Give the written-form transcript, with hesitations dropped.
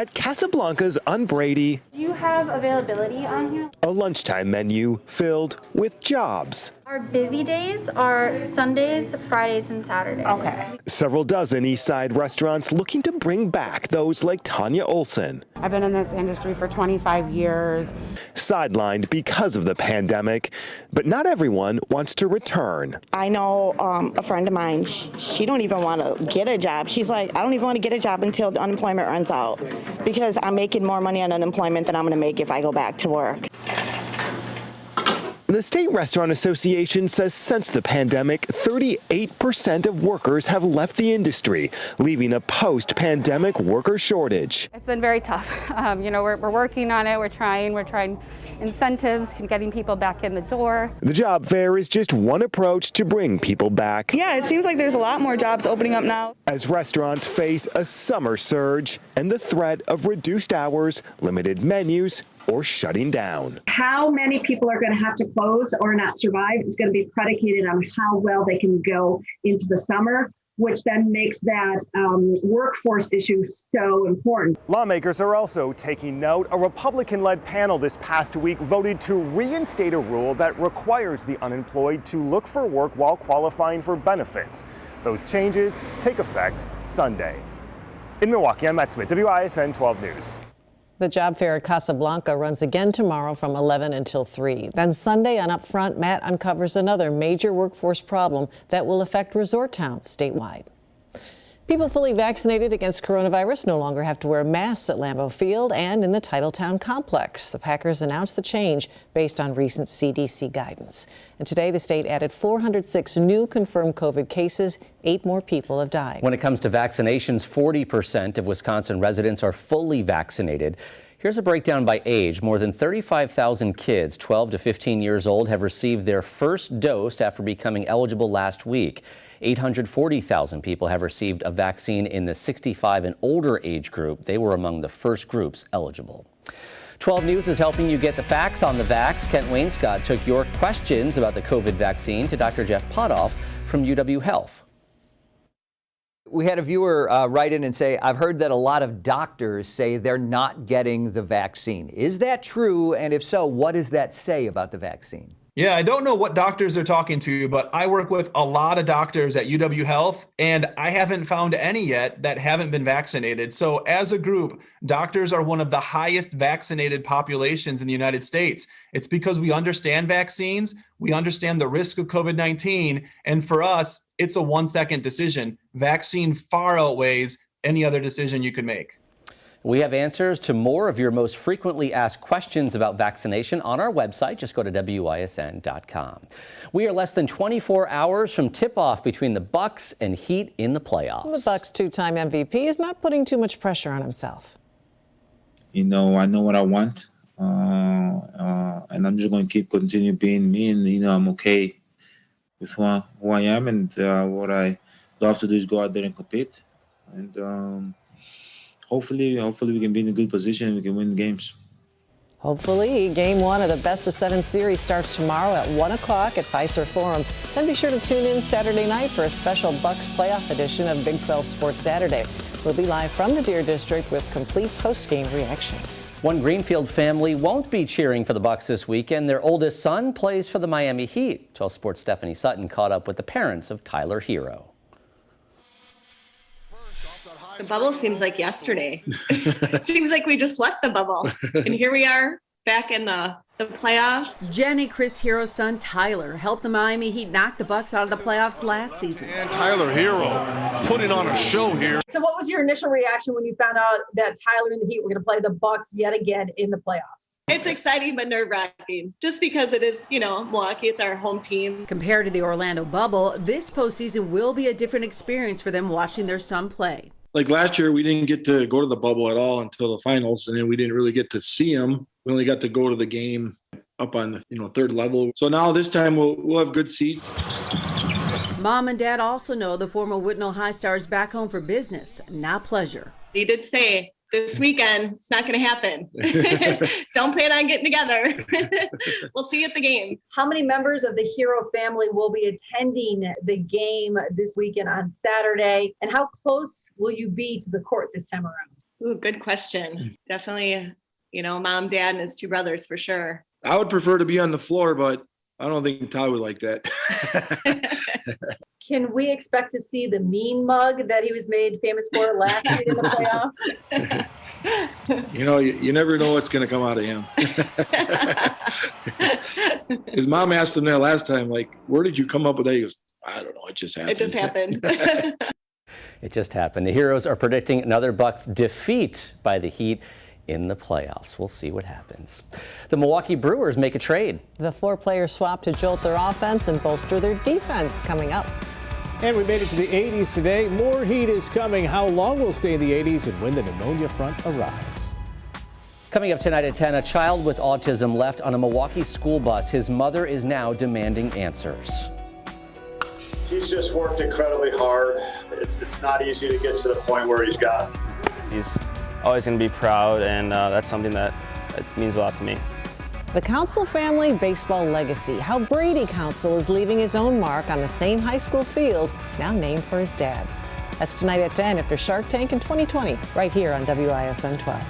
At Casablanca's on Brady, Do you have availability on here? a lunchtime menu filled with jobs. Our busy days are Sundays, Fridays, and Saturdays. Okay. Several dozen East Side restaurants looking to bring back those like Tanya Olson. I've been in this industry for 25 years. Sidelined because of the pandemic, but not everyone wants to return. I know a friend of mine, she don't even want to get a job. She's like, I don't even want to get a job until the unemployment runs out because I'm making more money on unemployment than I'm going to make if I go back to work. The State Restaurant Association says since the pandemic, 38% of workers have left the industry, leaving a post-pandemic worker shortage. It's been very tough. We're working on it. We're trying incentives and getting people back in the door. The job fair is just one approach to bring people back. Yeah, it seems like there's a lot more jobs opening up now. As restaurants face a summer surge and the threat of reduced hours, limited menus, or shutting down. How many people are going to have to close or not survive is going to be predicated on how well they can go into the summer, which then makes that workforce issue so important. Lawmakers are also taking note. A Republican-led panel this past week voted to reinstate a rule that requires the unemployed to look for work while qualifying for benefits. Those changes take effect Sunday. In Milwaukee, I'm Matt Smith, WISN 12 News. The job fair at Casablanca runs again tomorrow from 11 until 3. Then Sunday on Upfront, Matt uncovers another major workforce problem that will affect resort towns statewide. People fully vaccinated against coronavirus no longer have to wear masks at Lambeau Field and in the Titletown complex. The Packers announced the change based on recent CDC guidance. And today the state added 406 new confirmed COVID cases. 8 more people have died. When it comes to vaccinations, 40% of Wisconsin residents are fully vaccinated. Here's a breakdown by age. More than 35,000 kids 12 to 15 years old have received their first dose after becoming eligible last week. 840,000 people have received a vaccine in the 65 and older age group. They were among the first groups eligible. 12 News is helping you get the facts on the vax. Kent Wainscott took your questions about the COVID vaccine to Dr. Jeff Potoff from UW Health. We had a viewer write in and say, I've heard that a lot of doctors say they're not getting the vaccine. Is that true? And if so, what does that say about the vaccine? Yeah, I don't know what doctors are talking to, but I work with a lot of doctors at UW Health, and I haven't found any yet that haven't been vaccinated. So as a group, doctors are one of the highest vaccinated populations in the United States. It's because we understand vaccines, we understand the risk of COVID-19, and for us, it's a 1-second decision. Vaccine far outweighs any other decision you could make. We have answers to more of your most frequently asked questions about vaccination on our website. Just go to WISN.com. We are less than 24 hours from tip-off between the Bucks and Heat in the playoffs. The Bucks' 2-time MVP is not putting too much pressure on himself. I know what I want, and I'm just going to continue being me, and I'm okay with who I am, and what I love to do is go out there and compete, and hopefully we can be in a good position and we can win games. Hopefully. Game 1 of the best-of-7 series starts tomorrow at 1 o'clock at Fiserv Forum. Then be sure to tune in Saturday night for a special Bucks playoff edition of Big 12 Sports Saturday. We'll be live from the Deer District with complete post-game reaction. One Greenfield family won't be cheering for the Bucks this weekend. Their oldest son plays for the Miami Heat. 12 Sports' Stephanie Sutton caught up with the parents of Tyler Hero. The bubble seems like yesterday. It seems like we just left the bubble. And here we are back in the playoffs. Jen and Chris Hero's son Tyler helped the Miami Heat knock the Bucks out of the playoffs last season. And Tyler Hero putting on a show here. So what was your initial reaction when you found out that Tyler and the Heat were going to play the Bucks yet again in the playoffs? It's exciting but nerve-wracking just because it is, Milwaukee, it's our home team. Compared to the Orlando bubble, this postseason will be a different experience for them watching their son play. Like last year, we didn't get to go to the bubble at all until the finals, and then we didn't really get to see them. We only got to go to the game up on the third level. So now this time we'll have good seats. Mom and Dad also know the former Whitnall High Star is back home for business, not pleasure. He did say this weekend it's not going to happen. Don't plan on getting together. We'll see you at the game. How many members of the Hero family will be attending the game this weekend on Saturday? And how close will you be to the court this time around? Ooh, good question. Definitely, mom, dad, and his two brothers for sure. I would prefer to be on the floor, but I don't think Todd would like that. Can we expect to see the mean mug that he was made famous for last year in the playoffs? You never know what's going to come out of him. His mom asked him that last time, like, where did you come up with that? He goes, I don't know. It just happened. It just happened. It just happened. The Heroes are predicting another Bucks defeat by the Heat in the playoffs. We'll see what happens. The Milwaukee Brewers make a trade. The 4-player swap to jolt their offense and bolster their defense coming up. And we made it to the 80s today. More heat is coming. How long we'll stay in the 80s and when the pneumonia front arrives. Coming up tonight at 10, a child with autism left on a Milwaukee school bus. His mother is now demanding answers. He's just worked incredibly hard. It's not easy to get to the point where he's got. He's always going to be proud, and that's something that means a lot to me. The Council family baseball legacy, how Brady Council is leaving his own mark on the same high school field, now named for his dad. That's tonight at 10 after Shark Tank in 2020, right here on WISN 12.